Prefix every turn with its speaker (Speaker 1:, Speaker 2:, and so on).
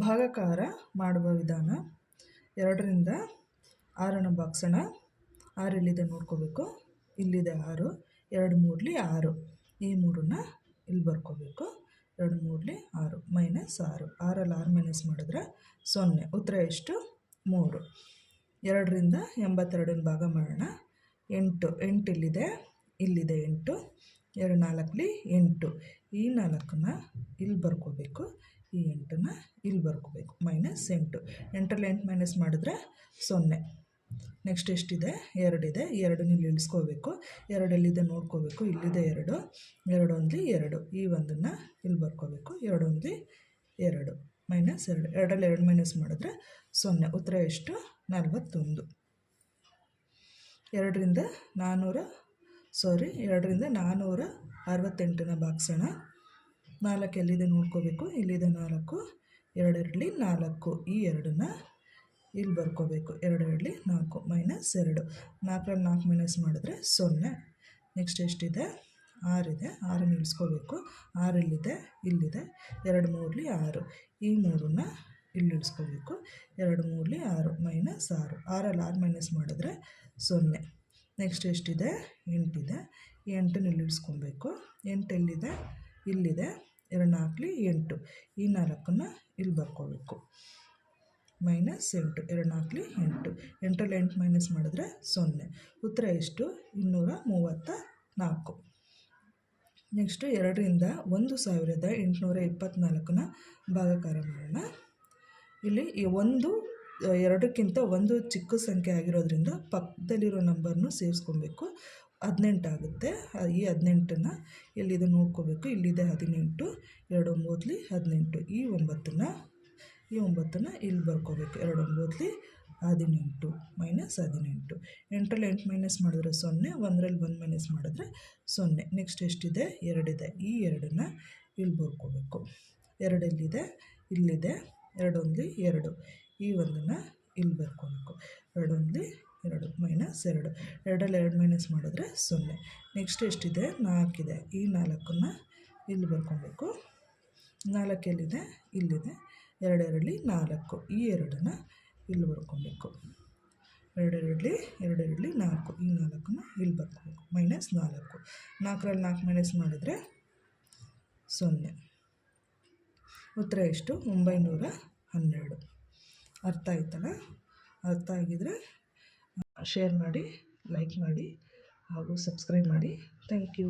Speaker 1: ಭಾಗಾಕಾರ ಮಾಡುವ ವಿಧಾನ. 2ರಿಂದ 6ನ ಬಾಗ್ಸೋಣ. 6 ಎಲ್ಲಿದೆ ನೋಡ್ಕೋಬೇಕು, ಇಲ್ಲಿದೆ 6, 2 3 6, ಈ 3ನ್ನ ಇಲ್ಲಿ ಬರ್ಕೋಬೇಕು. 2 3 6 -6, 6ರಲ್ಲಿ 6 ಮೈನಸ್ ಮಾಡಿದ್ರೆ 0. ಉತ್ತರ ಎಷ್ಟು? 3. 2ರಿಂದ 82ನ ಭಾಗ ಮಾಡೋಣ. 8 ಇಲ್ಲಿದೆ, ಇಲ್ಲಿದೆ 8, 2 4 8, ಈ 4ನ್ನ ಇಲ್ಲಿ ಬರ್ಕೋಬೇಕು, ಈ 8ನ್ನ ಇಲ್ಲಿ ಬರ್ಕೋಬೇಕು. -8, 8ರಲ್ಲಿ 8 ಮೈನಸ್ ಮಾಡಿದ್ರೆ 0. ನೆಕ್ಸ್ಟ್ ಎಷ್ಟಿದೆ? 2 ಇದೆ, 2ನ್ನ ಇಲ್ಲಿ ಇಳಿಸ್ಕೋಬೇಕು. 2 ಎಲ್ಲಿದೆ ನೋಡ್ಕೋಬೇಕು, ಇಲ್ಲಿದೆ 2, 2 1 2, ಈ 1ನ್ನ ಇಲ್ಲಿ ಬರ್ಕೋಬೇಕು. 2 1 2, -2, 2ರಲ್ಲಿ 2 ಮೈನಸ್ ಮಾಡಿದ್ರೆ 0. ಉತ್ತರ ಎಷ್ಟು? 41. 2ರಿಂದ 468ನ ಬಾಗ್ಸೋಣ. 4 ಎಲ್ಲಿದೆ ನೋಡ್ಕೋಬೇಕು, ಇಲ್ಲಿದೆ 4, 2 2 4, ಈ 2ನ್ನ ಇಲ್ಲಿ ಬರ್ಕೋಬೇಕು. 2 2 4, -2, 4ರಲ್ಲಿ 4 ಮೈನಸ್ ಮಾಡಿದ್ರೆ 0. ನೆಕ್ಸ್ಟ್ ಎಷ್ಟಿದೆ? 6 ಇದೆ, 6ನ್ನ ಇಳಿಸ್ಕೋಬೇಕು. 6 ಇಲ್ಲಿದೆ, ಇಲ್ಲಿದೆ 2 3 6, ಈ 3ನ್ನ ಇಲ್ಲಿ ಇಳಿಸ್ಕೋಬೇಕು. 2 3 6, -6, 6ರಲ್ಲಿ 6 ಮೈನಸ್ ಮಾಡಿದ್ರೆ 0. ನೆಕ್ಸ್ಟ್ ಎಷ್ಟಿದೆ? 8 ಇದೆ, 8ನ್ನ ಇಲ್ಲಿ ಇಳಿಸ್ಕೊಬೇಕು. 8 ಎಲ್ಲಿದೆ? ಇಲ್ಲಿದೆ 2 4 8, ಈ 4ನ್ನ ಇಲ್ಲಿ ಬರ್ಕೋಬೇಕು. -8, 2 4 8, 8ರಲ್ಲಿ 8 ಮೈನಸ್ ಮಾಡಿದ್ರೆ 0. ಉತ್ತರ ಎಷ್ಟು? 234. ನೆಕ್ಸ್ಟು 2ರಿಂದ 1824ನ ಭಾಗಾಕಾರ ಮಾಡೋಣ. ಇಲ್ಲಿ ಈ 2ಕ್ಕಿಂತ 1 ಚಿಕ್ಕ ಸಂಖ್ಯೆ ಆಗಿರೋದ್ರಿಂದ ಪಕ್ಕದಲ್ಲಿರೋ ನಂಬರ್ನು ಸೇರಿಸ್ಕೊಬೇಕು. 18 ಆಗುತ್ತೆ. ಈ 18ನ್ನ ಎಲ್ಲಿದೆ ನೋಡ್ಕೋಬೇಕು, ಇಲ್ಲಿದೆ 18, 2 9 18, ಈ 9ನ್ನ ಇಲ್ಲಿ ಬರ್ಕೋಬೇಕು. 2 9 18, -18, 8ರಲ್ಲಿ 8 ಮೈನಸ್ ಮಾಡಿದ್ರೆ 0, 1ರಲ್ಲಿ 1 ಮೈನಸ್ ಮಾಡಿದ್ರೆ 0. ನೆಕ್ಸ್ಟ್ ಎಷ್ಟಿದೆ? 2 ಇದೆ, ಈ 2ನ್ನ ಇಲ್ಲಿ ಬರ್ಕೋಬೇಕು. 2 ಎಲ್ಲಿದೆ? ಇಲ್ಲಿದೆ 2 1 2, ಈ 1ನ್ನ ಇಲ್ಲಿ ಬರ್ಕೋಬೇಕು. 2 1 2, -2, 2ರಲ್ಲಿ 2 ಮೈನಸ್ ಮಾಡಿದ್ರೆ 0. ನೆಕ್ಸ್ಟ್ ಎಷ್ಟಿದೆ? 4 ಇದೆ, ಈ 4ನ್ನ ಇಲ್ಲಿ ಬರ್ಕೊಬೇಕು. 4 ಎಲ್ಲಿದೆ? ಇಲ್ಲಿದೆ 2 2 4, ಈ 2ನ್ನ ಇಲ್ಲಿ ಬರ್ಕೊಬೇಕು. 2 2 4, ಈ 4ನ್ನ ಇಲ್ಲಿ ಬರ್ಕೋಬೇಕು. -4, 4ರಲ್ಲಿ 4 ಮೈನಸ್ ಮಾಡಿದರೆ 0. ಉತ್ತರ ಎಷ್ಟು? 912. ಅರ್ಥ ಆಯ್ತಲ್ಲ? ಅರ್ಥ ಆಗಿದರೆ ಶೇರ್ ಮಾಡಿ, ಲೈಕ್ ಮಾಡಿ ಹಾಗೂ ಸಬ್ಸ್ಕ್ರೈಬ್ ಮಾಡಿ. Thank you.